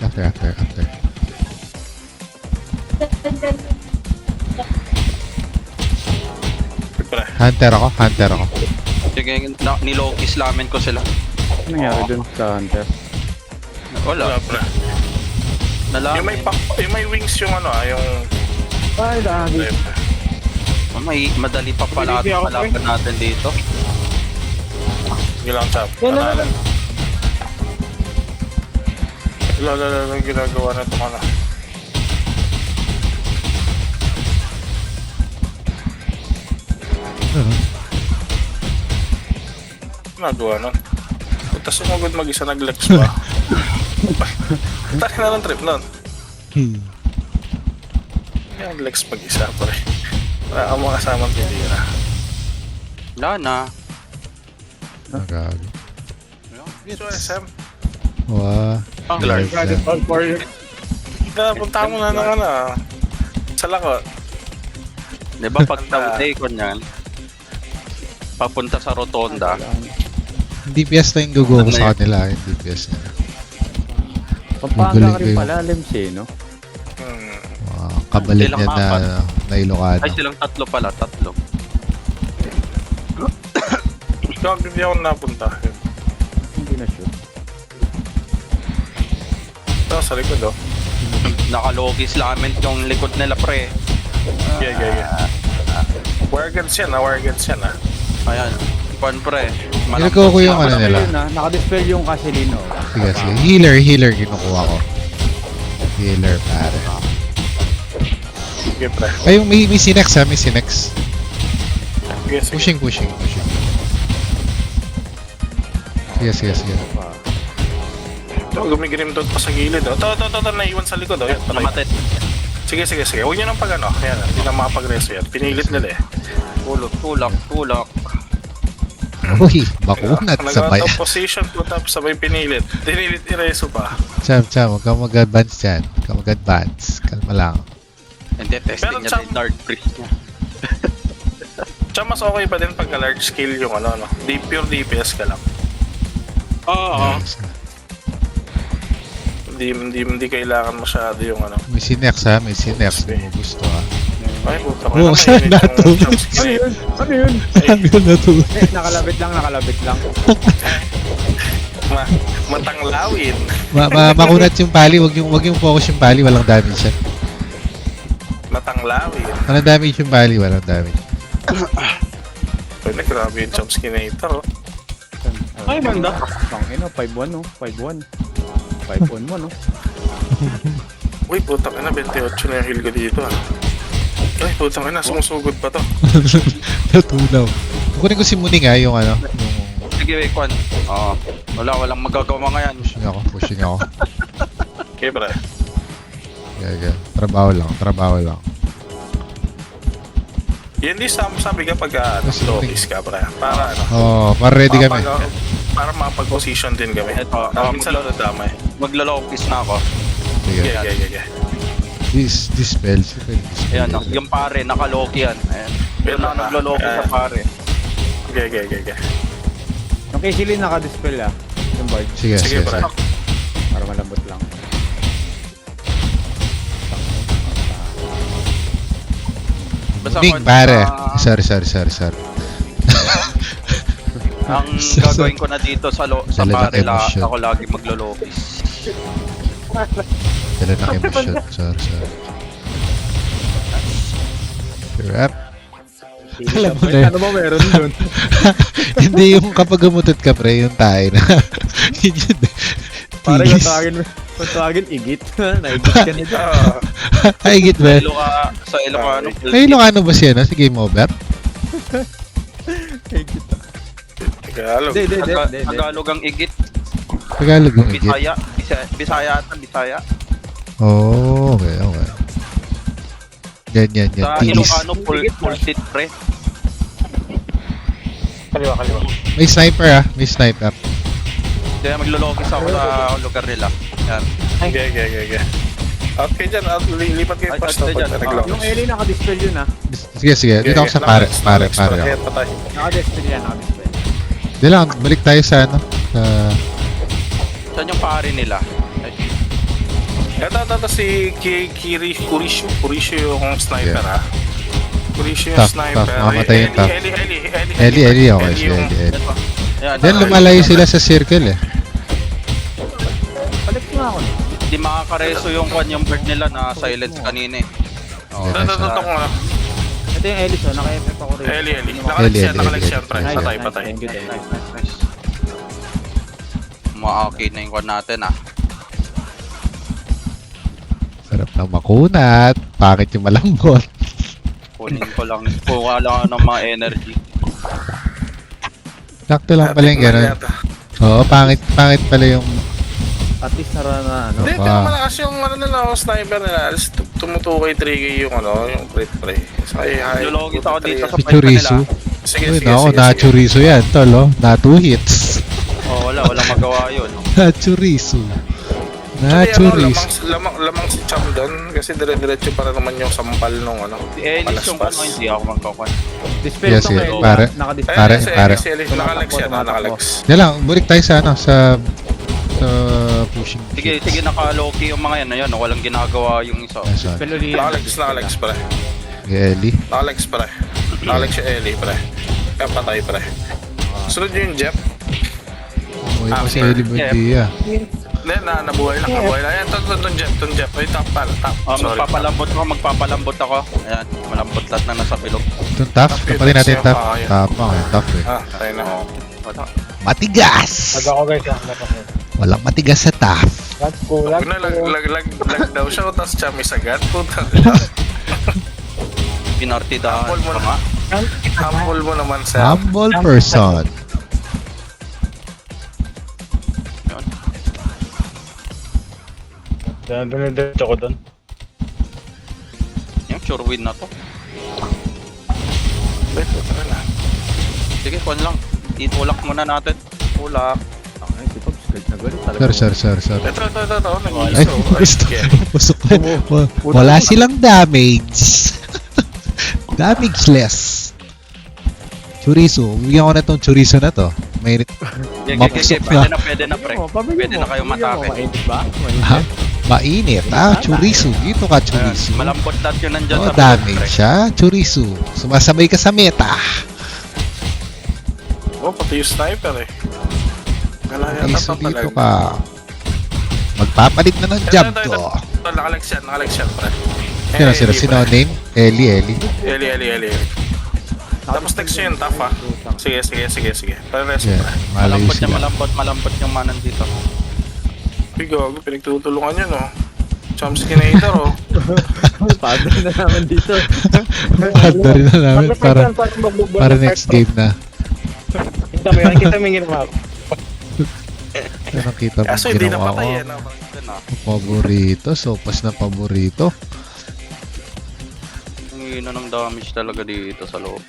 After. Hunter ako. Sige, nilokis lamin ko sila. Ano nangyari dun sa Hunter? Wala. Nalamin. Yung may wings yung ano yung... Ay, dahil. May madali pa pala Hindi ako, palaban natin dito. Sige lang, Chap. Panalo. Lala, ginagawa na ito ka na. Ginagawa nun. Tapos sumugod mag-isa nag-lex pa. Takin na ng trip nun. Yung lex mag-isa pa rin. Wala ka mga kasamang pinira. Wala na. Nagagi. So, SM. Wow. Clark. Punta mo na ng ano. Sa lakot. Di ba pag tawday ko niyan, papunta sa rotonda, DPS na yung gugo ko sa kanila. Yung DPS na. Pampanga ka rin pala, Lemse, no? Wow, kabalit Silang niya na Ilocano. ay silang tatlo pala. Ikaw, hindi ako napunta. Hindi na sure. Ito, sa likod, oh. Nakalogis lamin yung likod nila, pre. Yeah. Wargans yan, Wargans yan, Ayan. Pan, pre. Ginagawa ko yung ano nila. Nakadispel yung Casilino. Sige. Healer kinukuha ko. Healer, pare. Sige, pre. Ay, may Sinex ha, may Sinex. Sige. Pushing. Sige. Ito, gumigirim doon pa sa gilid, oh. Ito, naiwan sa likod, oh. Yan, patay. Namatid. Sige. Huwag nyo nang pag-ano. Yan, hindi na makapag-reso yan. Pinilit nila, eh. Tulak. Uy, bakunat sa bayan. Nag-out of position po, tapos sabay pinilit. Dinilit ireso pa. Cham, huwag kang mag-advance dyan. Huwag kang mag-advance. Kalma lang. Hindi, testing Pero niya Cham- din Dark Priest niya. Tsaka mas okay pa din pagka large scale yung ano. Pure DPS ka lang. Oo. Yes. Hindi kailangan masyado yung ano. May Sinex ha, may Sinex. Kung mo gusto ha. Ay, puta ko Oo, saan na to? Ano yun? Sabi ko na to. Nakalabit lang. Matanglawin. Makunat yung pali. Wag yung focus yung pali. Walang damage siya. Matanglawin. Walang damage yung pali. Walang damage. Pwede, grabe yung jumpskinator, oh. Ay, banda. Tangina, 5-1, no? 5-1. 5-1 mo, no? Uy, putang ina, 28 na yung heal ko dito, ah. Ay, putang ina, sumusugod pa to. Natunaw. Kukunin ko si Muning ha, yung ano. Sige, Kwan. Oo. Walang magagawa ngayon. Pushing ako. Okay, pre. Yeah. Trabaho lang. Yan di sabi ka pag low-kiss ka, pre. Para ano. Para ready kami. Para makapag-position din kami. Ito, Minsan lang nadamay. Maglalokis na ako. Sige. Yeah. Dispel. Ayan, no? Yung pare, nakaloki yan. Ayan. Yung na nagloloki sa pare. Okay. Yung Casilino nakadispel, ah. Yung Bard. Sige. pre. Para malambot lang. Basta Muning, ako, pare. Sorry. Ang gagawin ko na dito sa Dala ng pare, emosyon. ako lagi maglolokis. Dala ng emosyon. Sorry. Rap. Alam mo na yun. Ano ba meron dun? Hindi yung kapag gumutot ka pre, yung tayo na. Yun yun. Parang Tigis. kung tawagin, igit. Naigit ka na dyan. Ay, git ba? Sa Ilocano. Ay, Ilocano ba siya na? Si Game Over? Igit. Tagalog. Hindi. Tagalog ang igit. Tagalog yung igit. Bisaya. Oh, okay. Yan. Sa Tigis. Ilocano, full sit pre. Kaliwa. May sniper ah. May sniper. Kaya maglolokis ako sa lugar nila. Yan. Okay. Okay dyan, lipat kayo Ay, first na dyan. pag nag-lock. Yung Ellie nakadispel yun, ah. Sige. Dito ako sa pare ako. Nakadispel yan, nakadispel. Di lang, balik tayo sa ano. Sa... Saan yung pare nila? Ito si Kurisho yung sniper Yeah. Kurisho yung Tough, sniper. tough. Mamamatay yung tough. Eli, Okay, si yung... Eli. Ayan, Then lumalayo sila sa circle eh. Balik nga ako. Hindi makakareso yung bird nila na silence kanina eh. Oh, Okay, Ito ko na. Ito yung Ellis, oh. Naka-FF ako rin. Eli. Eli. Nakalex yan, pre. Nice, Patay. Thank you, thank you. nice. Maaki na yung kwan natin ah. Sarap ng makunat. Pangit yung malambot. Kunin ko lang. Kuha lang ako ng mga energy. Sakto lang pala yung gano'n. Oo, pangit pala yung... At least na ano. Hindi, Ba? pero malakas yung nila, sniper nila. Alas tumutukay 3K yung yung crit pre. Lulogit ako dito sa Si pwede Chorizo. nila. Sige. Uy, nako, na-chorizo yan, tol, oh. Na 2 hits. Oh, walang magawa yun. Na-chorizo. Na-chorizo. Lamang si Cham doon kasi dire-diretso para naman yung sampal nung Si Ellis yung palaspas. hindi ako magkakwan. Dispel Yes, tong yes, Ellis. pare. Naka-dispel. Pare. Nakalex yan, nakalex. Yan lang, balik tayo sa sa pushing. Sige, naka-low-key yung mga yan. Ayun, walang ginagawa yung isa. Dispel ulit. Nakalex pre. Eli. Nakalex yung Eli pre. Kaya patay pre. Sunod yung Jeff. Uy, si Eli Buendia. Hindi, nabuhay lang. Ayan, itong Jeff. Ay, top. Oh, Sorry. magpapalambot ako. Ayan, malambot lahat na nasa bilog. Itong tough, kapatid natin tough. Tapang, tough eh. Tayo na. Wala. Matigas! Ako guys, Walang matigas sa tough. that's cool. Huwag na lag daw siya, tapos siya may sagat. Puta. Pinartidahan Humble mo pa na. nga. Humble mo naman, sir. Humble person. Diretso ko doon. Yung sure win na to. Wait, puta na. Sige, kwan lang. Itulak muna natin. Tulak. Ay, si Pops, galit na galit talaga. Sir. Ito. Ay, Nag-iso. gusto Sige. Pusok na. Wala silang damage. Damageless. Chorizo. Bigyan ko na tong chorizo na to. May Mapusok Pwede na pre. Pwede na kayo matake. Mainit ba? ha? Mainit. Chorizo. Dito ka, chorizo. Malambot lahat yun nandyan Oh, sa damage siya. Chorizo. Sumasabay ka sa meta. Oh, pati yung sniper eh. Kala yata Chorizo pa dito pala. ka. Magpapalit na ng job Ito. to. Nakalex yan, pre. Sino, sino name? Eli. Eli. Tapos next yun, tough ha. Sige. Pareso Yeah, pre. malayo sila. Malambot yung manan dito. Uy, gago, pinagtutulungan yun oh. Chomsky Kinator oh. Padre na naman dito. Panda rin na namin para next game na. Kita mo yung ginawa ko. Nakita mo Kaso hindi ginawa napatay ko. yan. Paborito, sopas na paborito. Ang ino ng damage talaga dito sa loob.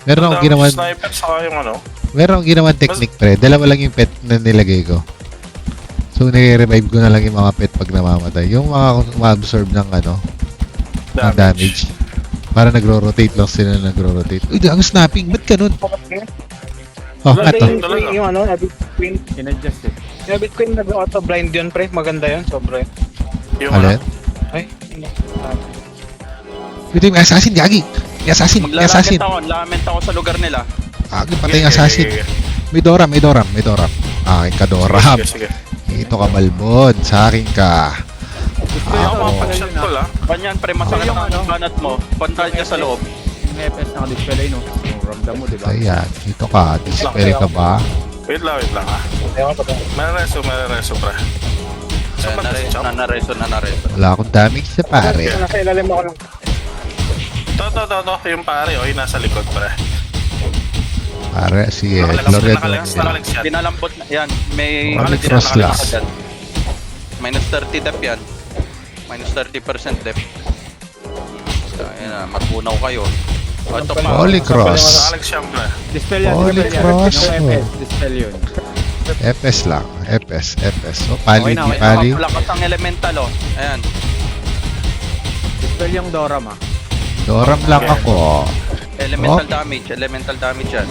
Meron akong ginawan, Sniper saka yung ano. meron akong ginawan technique pre. Dalawa lang yung pet na nilagay ko. So nire-revive ko na lang yung mga pet pag namamatay. Yung mga ma-absorb ng ng damage. Para nagro-rotate lang sila nagro-rotate. Uy, ang snapping. Ba't ganun? Oh, Maganda ato. yung ano, Habit Queen. Inadjust eh. Yung Habit Queen nag-auto blind yun, pre. Maganda yun, sobra yun. Yung Alin? Ay, Ito yung assassin, Gagi. May assassin, may assassin. Lament ako sa lugar nila. Patay yung assassin. May Doram. Akin ka, Doram. Sige. Ito ka, Balbon. Sa akin ka. Ako mapag-shot ko lang. Kanyan pre, masakit Yung ang banat mo. Pantal niya sa loob. Yung FS naka-dispel ay no. Yung ramdam mo, di ba? Ayan. Dito ka. Dispel ka ba? Wait lang ha. ayaw ko pa. Mereso pre. Saan ba si Chom? Nanareso. Wala akong damage sa pare. Nasa ilalim ako lang. To. Yung pare oh, yung nasa likod pre. Pare, sige. Nakalex yan. Pinalambot na. Yan, may... Nakalex cross lang. Minus 30 dep yan. Minus 30% dep. Ayan na, matunaw kayo. Ito pa. Holy Cross. Nakalex yan pre. Dispel yan. Holy dispel yan. cross. Yung FS, dispel yun. FS lang. FS. So, pali, Okay na, di okay. pali. Lakas ang elemental oh. Ayan. Dispel yung Doram ah. Doram lang ako. Elemental damage yan.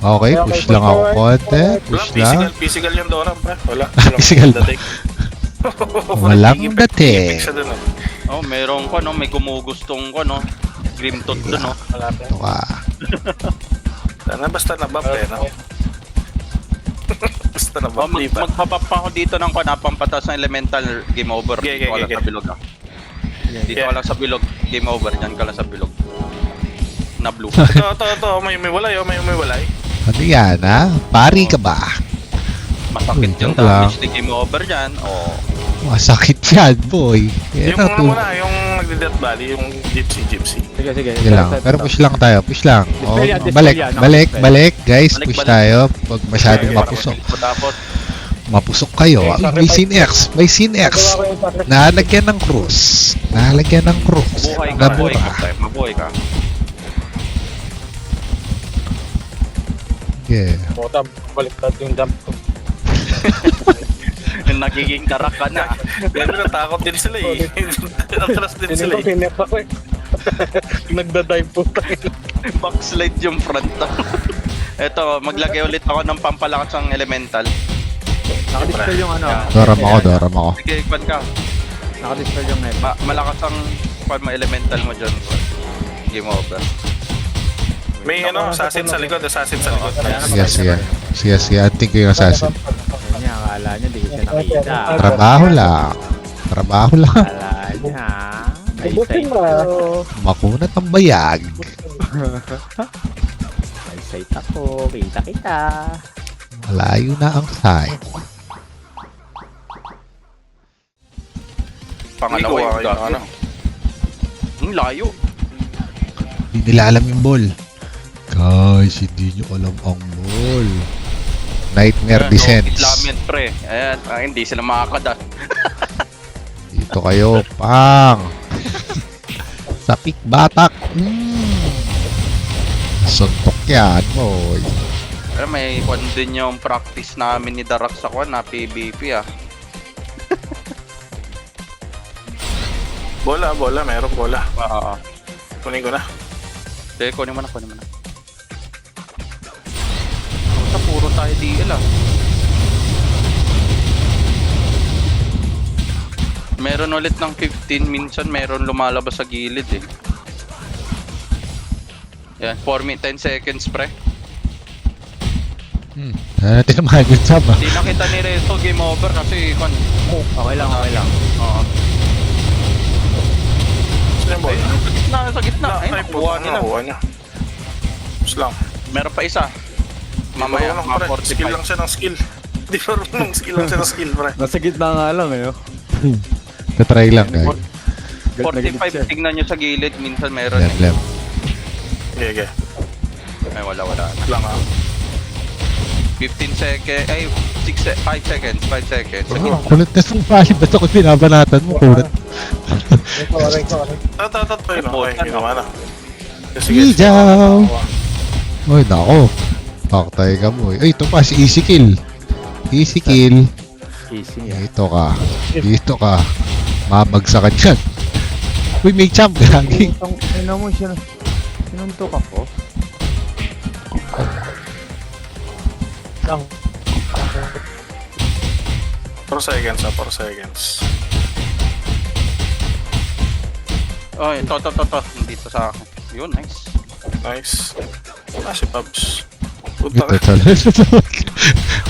Okay, push lang ako konti. Wala, Push lang. physical yung Dora pre. Wala. Physical ba? dating. Walang Ipik dati. siya dun, Oh, merong ko, no? May gumugustong ko, no? Grim Tooth dun, no? Malapit. Ito ka. Sana basta nabap eh, no? Basta Oh, nabap, di ba? magpapap ako dito ng pampatas ng elemental game over. Okay, Dito ka lang okay. sa bilog, ah. Dito ka lang sa bilog. Game over. Diyan ka lang sa bilog. Na blue. Ito. May umiwalay, oh. May umiwalay. Ano yan, ha? Pari ka ba? Masakit Uy, yung joke lang. damage ni game over dyan. Oh. Masakit yan, boy. Yan Yung ang ano tu- muna, yung nagde-death valley, yung gypsy. Sige. Sige lang. Pero push lang tayo, push lang. Oh, Dispel yan, dispel balik, yan. balik, Dispel. balik, guys. Balik, Push balik. tayo. Pag masyadong Okay, mapusok. Tapos, Mapusok kayo. Okay, Ay, may Sin-X. May Sin-X. Nagawa ko yung sacrifice. Nalagyan ng cross. Nalagyan ng cross. mabuhay ka, mabuhay Nabura. ka, mabuhay ka. Yeah. Puta, baliktad yung jump ko. Nagiging karak ka na. Pero natakot din sila eh. Natras din sila Hindi ko eh. pinip ako eh. Nagda-dive po tayo. Backslide yung front. Eto, maglagay ulit ako ng pampalakas ng elemental. Nakadispel yung ano. Doram ako. Sige, kwan ka. Nakadispel yung net. Malakas ang kwan mo elemental mo dyan. Game over. May ano, assassin sa likod. Sige. Anting ko yung assassin. Ano niya, akala niya, di ko siya nakita. Trabaho lang. Akala niya, may Ubusin sight mo, ah. ako. Makunat ang bayag. May sight ako, kita. Malayo na ang side. Pangalawa Hindi ko yung kayo, gago. ano. Ang layo. Hindi nila alam yung ball. Guys, hindi nyo alam ang ball. Nightmare Ayan, Descents. Islamian pre. Ayan, hindi sila makakadat. Dito kayo, pang. Sapik batak. Suntok yan, boy. Pero may kwan din yung practice namin ni Darak sa kwan na PvP ah. Bola, merong bola. Kunin ko na. Sige, kunin mo na. Basta puro tayo DL ah. Meron ulit ng 15, minsan meron lumalabas sa gilid eh. Yan, 10 seconds pre. Natin naman yung sub ah. Hindi na kita ni Rezo, game over kasi kwan. Okay lang. Oo. Saan yung bola? Sa gitna. Ayun, Ay, nakuha nila. nakuha niya. Tapos lang. Meron pa isa. Mamaya, Marunong, mga pre. Skill lang 45. siya ng skill. Di marunong, skill lang siya ng skill, pre. Nasa gitna nga lang eh. Oh. Tatry lang, guys. 45, tignan nyo sa gilid, minsan meron. Lem. Okay. Ay, wala. Lang ah. 15 seconds, ay, 5 seconds. Kulit na itong pali. Basta ko binabanatan mo, kulit. Sorry. Tatat pa yun. Okay, ginawa na. Ijaw! Uy, nako. Paktay ka mo. Ay, ito pa, si Easy Kill. Easy yan. Dito ka. Mabagsakan yan. Uy, may champ. Gagi. Ano mo siya? Sinuntok ako? Lang. 4 seconds. Oh, ito. Dito sa akin. Yun, nice. Nice. Si Pabs. Puta Ito, ka.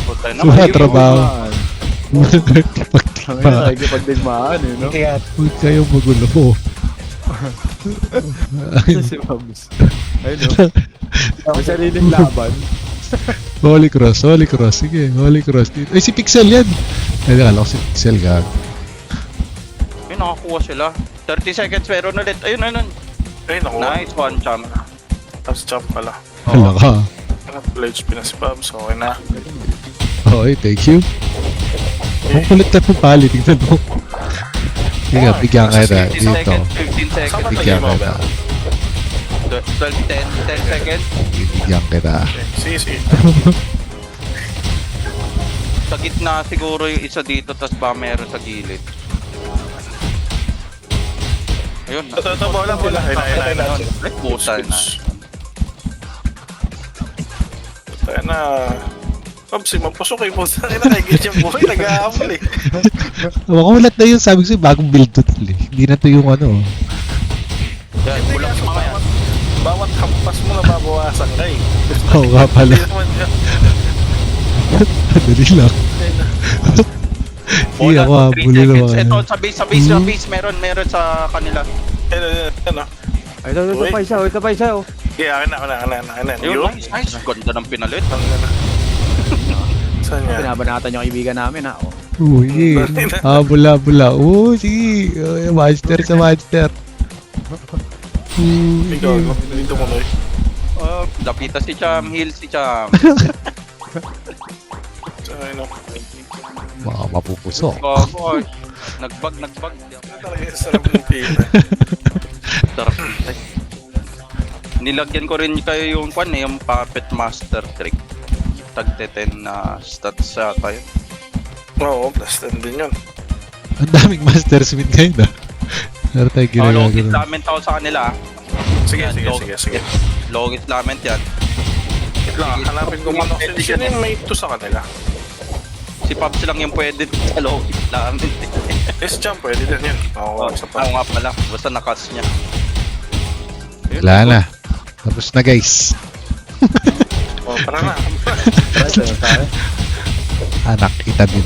Puta na. Sumatrabaho. Pagdigmaan eh, no? Kaya, Huwag kayo magulo. Si Pabs. Ayun, no? May sariling laban. Holy Cross. Sige, Holy Cross. Ay, si Pixel yan. Ay, nakala ko si Pixel, gag. Ay, nakakuha sila. 30 seconds, meron ulit. Ayun. Ay, nakuha. Nice one, champ. Tapos jump pala. Hala ka. Full HP na si Pabs. Okay na. Okay, thank you. Ang kulit na itong pali. Tingnan mo. Sige, bigyan ka na. 15 Dito. seconds, 15 seconds. Sama Bigyan game ka over. na. 10 seconds. Bigyan ka na. Sige. Sa gitna siguro yung isa dito, tas ba meron sa gilid. Ayun. Ito, bola. Ayun na. Ay, puta na. Tayo na. Pabsi, magpasok kayo po sa akin na kay yung buhay, nag-aamol eh. Makulat na yun, sabi ko sa'yo, bagong build to tol eh. Hindi na to yung ano. Yan, kulang mga yan. Bawat hampas mo nababawasan ka eh. Oo nga pala. Hindi naman siya. Dali lang. Hindi ako Bola, 3 habulin seconds. naman. Ito, sa base, meron sa kanila. Ano? Ay, ito pa isa, ito pa isa, oh. Okay, akin na. Ayun, nice. Ganda ng pinalit. Saan yan? Pinabanatan yung kaibigan namin, ha. Oh. Uy, habula. Sige. Master sa master. Ikaw, dito mo Noy. Lapita si Cham, heal si Cham. Ano? Baka mapupusok. Gago. Nagbag. Talaga yung sarap ng pila. Sarap. Nilagyan ko rin kayo yung yung Puppet Master trick. Tagte 10 na stats sa tayo. Oo, plus 10 din yun. Ang daming master smith ngayon ah. Pero tayo Logit ginagawa. lament ako sa kanila. Sige. Logit lament yan. Wait lang, hanapin ko mano. Sino yung may 2 sa kanila? Si Pabs lang yung pwede sa logit lament. Yes, jump, pwede din yun. Oo, sa Oo nga pala. Basta nakas niya. Ayun, Wala na. Tapos na guys. Oh, tara na. Anak kita din.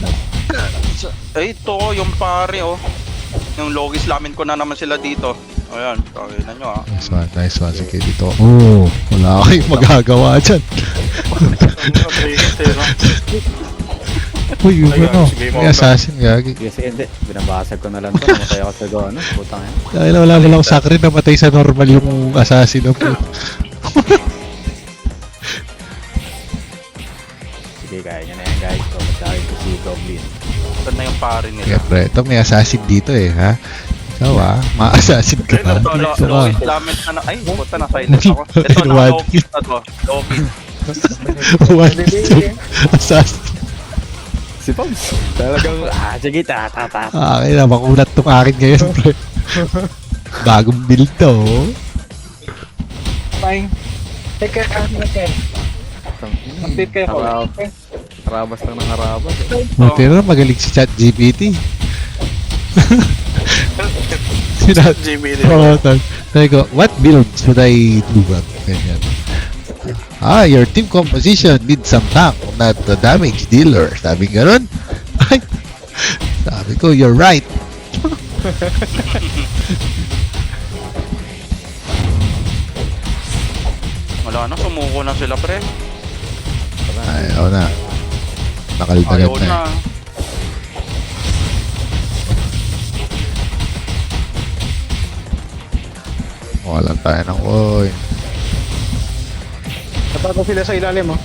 Ay, ito yung pare Yung logis lamin ko na naman sila dito. Ayan, kaya na nyo Nice one. Sige dito. Oh, wala kayong magagawa dyan. Uy, yung Ayun, ano. sige, May assassin gagi. Yes, hindi. Binabasag ko na lang to. Namatay ako sa gano. Putang yan. Dahil wala lang sakrit na patay sa normal yung assassin na po. Sige, kaya nyo na yan, guys. Pagkakin ko si Goblin. Ito na yung pare nila. Siyempre, ito may assassin dito eh, ha? Ikaw ma-assassin ka pa. Ito, Ito ka. logis lament na ay, puta na silent ako. Ito na One logis na to. Logis. One kill. Assassin. Si Pops. Talagang, sige, tata. Akin na, makulat tong akin ngayon, pre. Bagong build to. Fine. Take care natin. Update kayo ko. Harabas lang ng harabas. Buti na magaling si ChatGPT. JB din. Oo, sabi ko, what build should I do? Ganyan. Your team composition needs some tank, not the damage dealer. Sabi gano'n. Ay, sabi ko, you're right. Wala na, sumuko na sila pre. Ayaw na. Nakaldagan Ayaw na. na. Walang tayo ng oy. Natata sila sa ilalim, oh.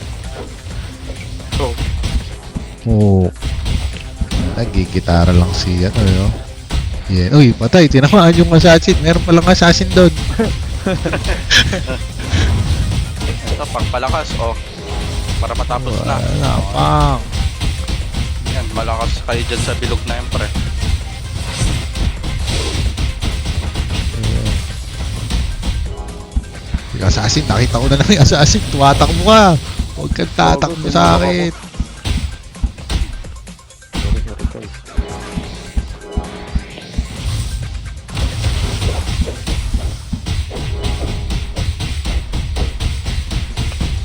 Oo. Nagigitara lang si ano yun. Yan. Uy, patay. Tinamaan yung assassin. Meron palang assassin doon. Ito, pagpalakas, para matapos na. Wala pang. Yan, malakas kayo dyan sa bilog na yan, pre. Yung assassin, nakita ko na lang yung assassin. Tumatakbo ka. Huwag kang tatakbo sa akin.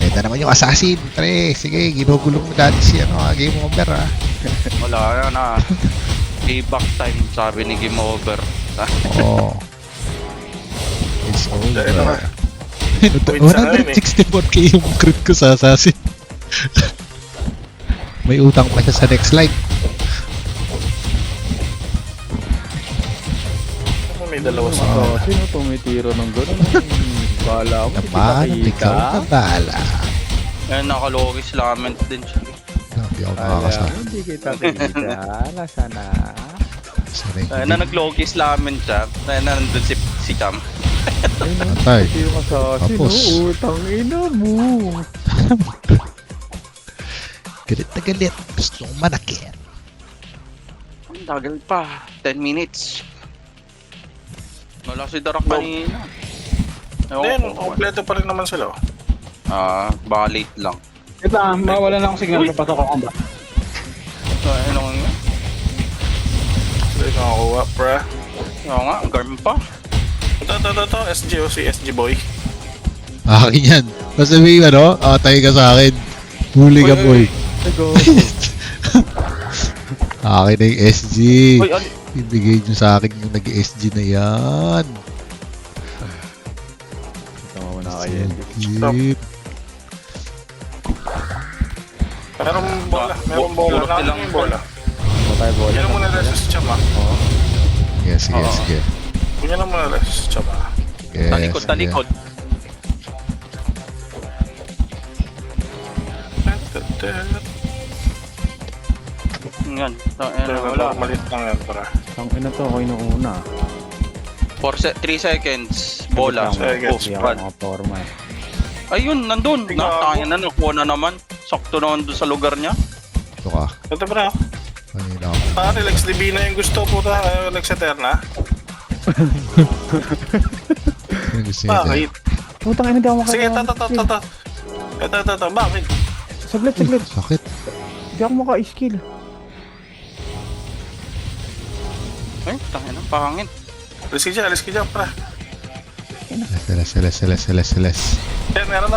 Ito naman yung assassin. Pre, sige, ginugulong mo dati si game over Wala yan payback time, sabi ni Game Over. Oo. It's Ito na. over. 164k yung crit ko sa assassin. May utang pa siya sa next life. May dalawa sa Sino tumitiro ng gano'n? Bala ko, hindi Naman, ikaw nakita. na bala. Yan, nakalogis lament din siya. Hindi ako Bala makakasama. ko, hindi kita kita. Nasaan na? Sanay ko Na din. naglogis lament siya, nandun si Cam. Patay. Ito yung assassin, Tapos. utang ina mo. Galit na galit. Gusto kong manakit. Ang tagal pa, 10 minutes. Wala si Darak kanina. Then, kompleto pa rin naman sila. Baka late lang. Ito mawala na akong signal. Papasok ako ba? Ano nga? Hindi nakakuha, pre. Oo nga, Garm pa. Ito, SG o si SG boy. Akin yan. Basta may ano, tayo ka sa akin. Huli ka, boy. Go. Akin na yung SG. Uy, ano? Ibigay nyo sa akin yung nag-SG na yan. Tama mo na kayo. Keep. Merong bola. Nakakita yung bola. Patay bola. Yan ang muna reses sa chama. Yes, sige, Oo. sige. Yan ang muna reses sa chama. Yes, Talikod, sige. talikod. Yan. Wala. Malit lang yan, pre. Ang ina to, ako inuuna. 3 seconds. Bola. Seconds. Hindi Run. ako makaporma eh. Ayun, nandun. Tingnan Nakatayan na, nakuha na naman. Sakto naman doon sa lugar niya. Ito ka. Ito, pre. Kanina ako. Relax Divina yung gusto, puta. Relax Eterna. Ano gusto niya? Bakit? Putang ina, di ako Sige, maka-skill. Ito. Bakit? Saglit. Sakit. Di ako maka-skill. Ay, tangin na, pahangin. Alis ka dyan, pre. Seles. Meron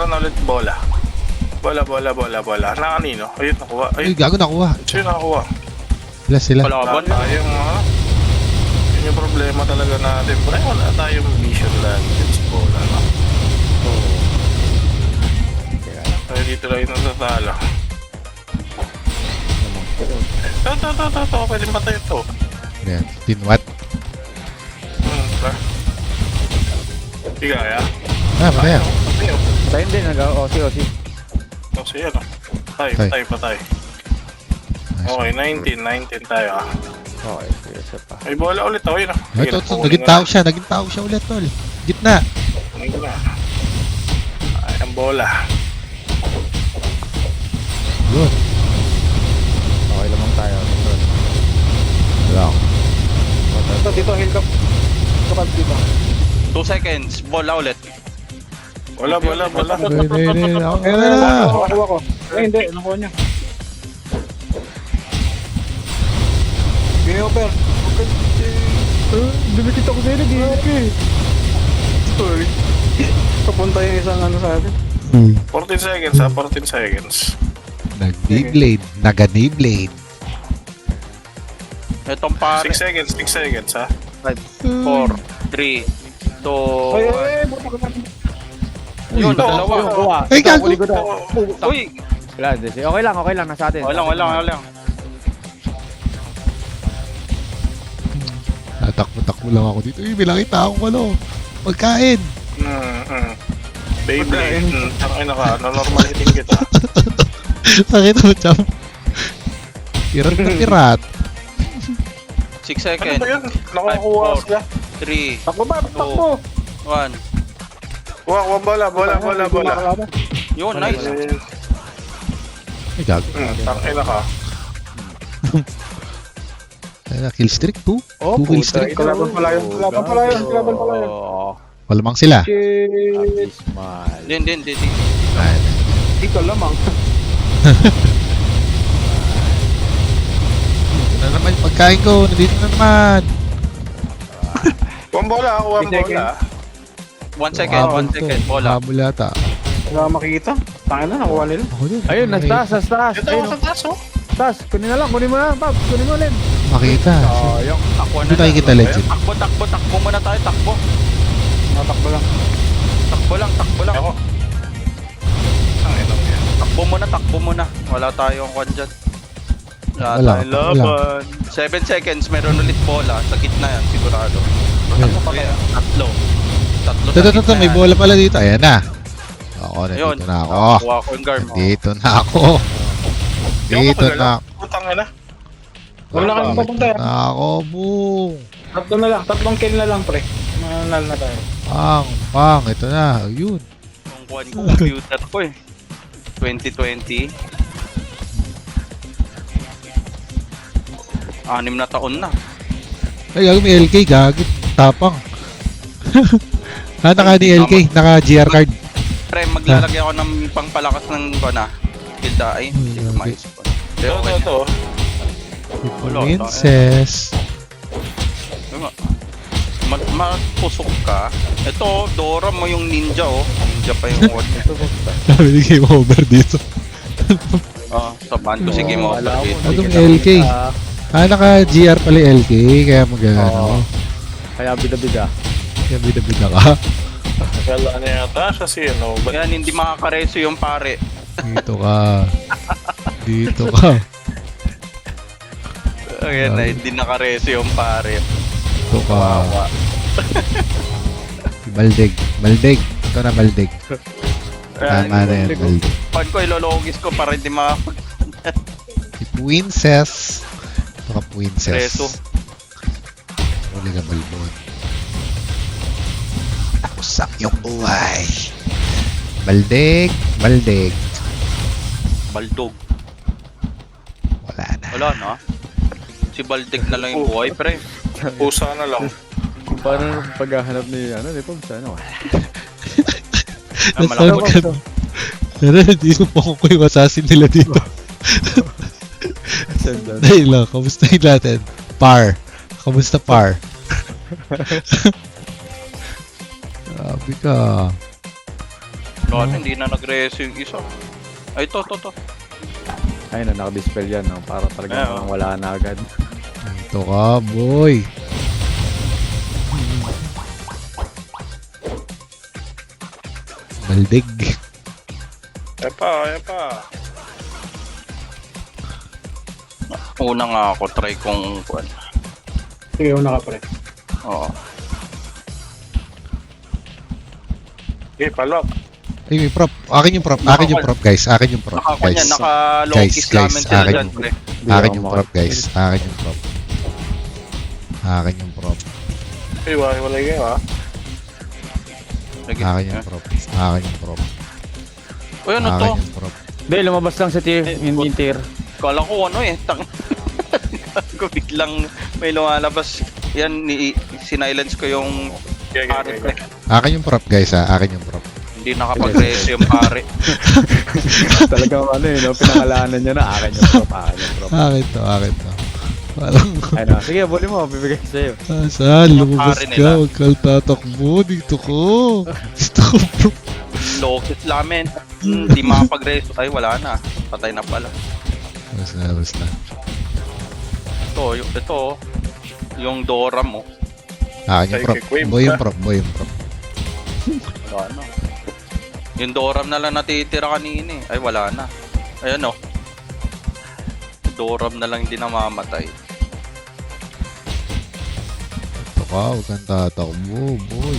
ulit bola. Bola. Na kanino? Ayun, nakuha. Ay, Ayun, gago nakuha. sino nakuha? Sila. Palaban. Wala tayong, yun yung problema talaga natin, pre. Wala tayong vision lagi dyan sa bola, no? Tayo dito lang yung natatalo. Ito. Pwede matay ito. Yan. 15 watt. Pre. Di kaya? Patay yan. Ayun. Tayo din, nag-OC. Kasi yan, patay. Okay, 19 tayo, ah. Okay, seryoso pa. May bola ulit ako, yun, ah. Ito. Naging tao siya ulit, tol. Gitna. Kunin ko na. Ay, ang bola. Yun. Okay lamang tayo. Wala ako. Ito, dito, heal ka. Kapag dito. 2 seconds. Bola ulit. Bola. Ayun na. Nakuha ko. Ay, hindi. Nakuha niya. Game over. Dumikit ako sa'yo, nag-iikit. Sorry. Papunta yung isang ano sa atin. 14 seconds, ha? 14 seconds. Nag-Beyblade. Naga-Beyblade. Itong pare. 6 seconds, ha? 4, 3, 2, Ay, buta ka natin. Yun, Ito, dalawa. Ay, gago. Uy! Wala, okay lang, nasa atin. Wala lang. Tatakbo lang ako dito. Uy, may nakita akong ano. Pagkain. Beyblade. Tangin na ka. Normal hitting kita. Sakit mo, cham. Pirat na pirat. 6 Ano seconds. ba yun? Nakakuha sila. 3, Takbo ba? Takbo. 1. Kuha, bola. Yun, nice. Ay, gago. Tangin na ka. Ay, kill streak 2. Oh, 2 kill streak. Kalaban pala yun. Malamang sila. Shit. Smile. Din. Ay, Dito lamang. ito na naman yung pagkain ko. Nandito na naman. Kuha bola. 1 second. Bola. Habol yata. Wala makikita. Tangin na, nakuha nila. Ako din. Ayun, nasa taas. Ito, Ayun, sa taas, oh. taas. Kunin na lang, kunin mo na, Pabs. Kunin mo ulit. Makita. Sayang. Takbo Hindi tayo kita legit. Takbo muna tayo. Natakbo lang. Takbo lang. Ako. Tangin na yan. Takbo muna. Wala tayong kwan dyan. Wala Wala, tayong laban. 7 seconds, meron ulit bola. Sa gitna yan, sigurado. Tatlo. Ito, may bola pala dito. Ayan na. Ako, Yun. nandito na ako. Kuha ko yung Garm. Dito na ako. Dito na. Putang ina. Wala kang papunta yan. Na ako, boom. Tatlo na lang. Tatlong kill na lang, pre. Mananal na tayo. Pang. Ito na. Yun. Yung kwan ko, computer ko eh. 2020. 6 na taon na. Ay, gago, may LK. Gago. Tapang. Naka ni LK. Naka GR card. Pre, maglalagay ako ng pangpalakas ng na. Kilda, ay, hindi ko ma-spawn. Hindi, Ito, okay. ito. Wala, Princess. Mapusok ka. Ito, Dora mo yung ninja, oh. Ninja pa yung word. Sabi ni game over dito. Sabahan ko si Game Over Wala dito. mo, Anong hindi ka LK? nakita. Naka-GR pala yung LK, kaya mag-ano. Oo. Kaya bida-bida. Kaya bida-bida ka. Kala na yata siya si ano. Ba't Yan, hindi makakareso yung pare. Dito ka. Dito ka. Ayan na, hindi nakareso yung pare. Dito ka. Baldig. Baldig. Ito na baldig. Tama na yan, baldig. Pag ko ilologis ko para hindi makapag Si Princess. Ito ka, Princess. reso. Huli ka, balbon. Usak yung buhay. Baldig. Baldig. Baldog. Wala na. Wala na. Si Baldig na lang yung buhay, pre. pusa na lang? Parang paghahanap ni, ano, di ba, ano? Ah, malambot. Nasaan ka? Pero hindi mo pa ko yung assassin nila dito. Dahil lang, kamustahin natin? Par. Kamusta par? Grabe ka. Bakit hindi na nagreso yung isa? Ay, to. Ayun na, nakadispel yan, no? Para talaga Ayun. parang wala na agad. Ito ka, boy. Baldig. Epa. Una nga ako, try kong kuwan. Sige, una ka pre. Oo. Okay, palok. Ay, may prop. Akin yung prop. Akin yung prop, guys. Akin yung prop, Nakakunya, guys. naka-low-kiss Guys, namin sila akin dyan, yung- pre. Akin yung prop, guys. Akin yung prop. Akin yung prop. Ay, wala kayo ha. Lagi. Akin yung prop. Akin yung prop. Uy, ano to? Akin yung prop. Hindi, lumabas lang sa tier, in tier. Kala ko ano eh, ko biglang may lumalabas. Yan, sinilence ko yung Okay. pare, pre. Akin yung prop, guys, ha. Akin yung prop. Hindi nakapag-reso yung pare. Talagang ano yun, no? Pinangalanan niya na, akin yung prop. Akin to, akin to. Parang, Ayun na, sige, buli mo, bibigay ko sa'yo. saan? Lumabas Pare ka. nila. Huwag kang tatakbo. Dito ko. Dito ko, bro. Low-kiss namin. Hindi makapag-reso. Ay, wala na. Patay na pala. Basta. Ito, yung Dora mo. Akin yung prop. Boy yung prop. Wala na. Yung Doram na lang natitira kanina eh. Ay, wala na. Ayan o. Doram na lang hindi namamatay. Ito ka. Huwag kang tatakbo, boy.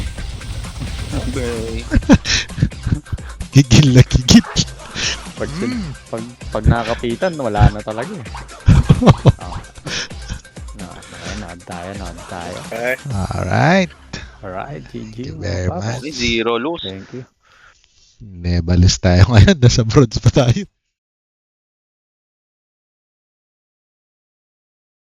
Gigil na gigil. Pag nakapitan, wala na talaga eh. Nod tayo. Okay. Alright. Alright, GG. Thank you very much. Zero lose. Thank you. Nebalis tayo ngayon. Nasa bronze pa tayo.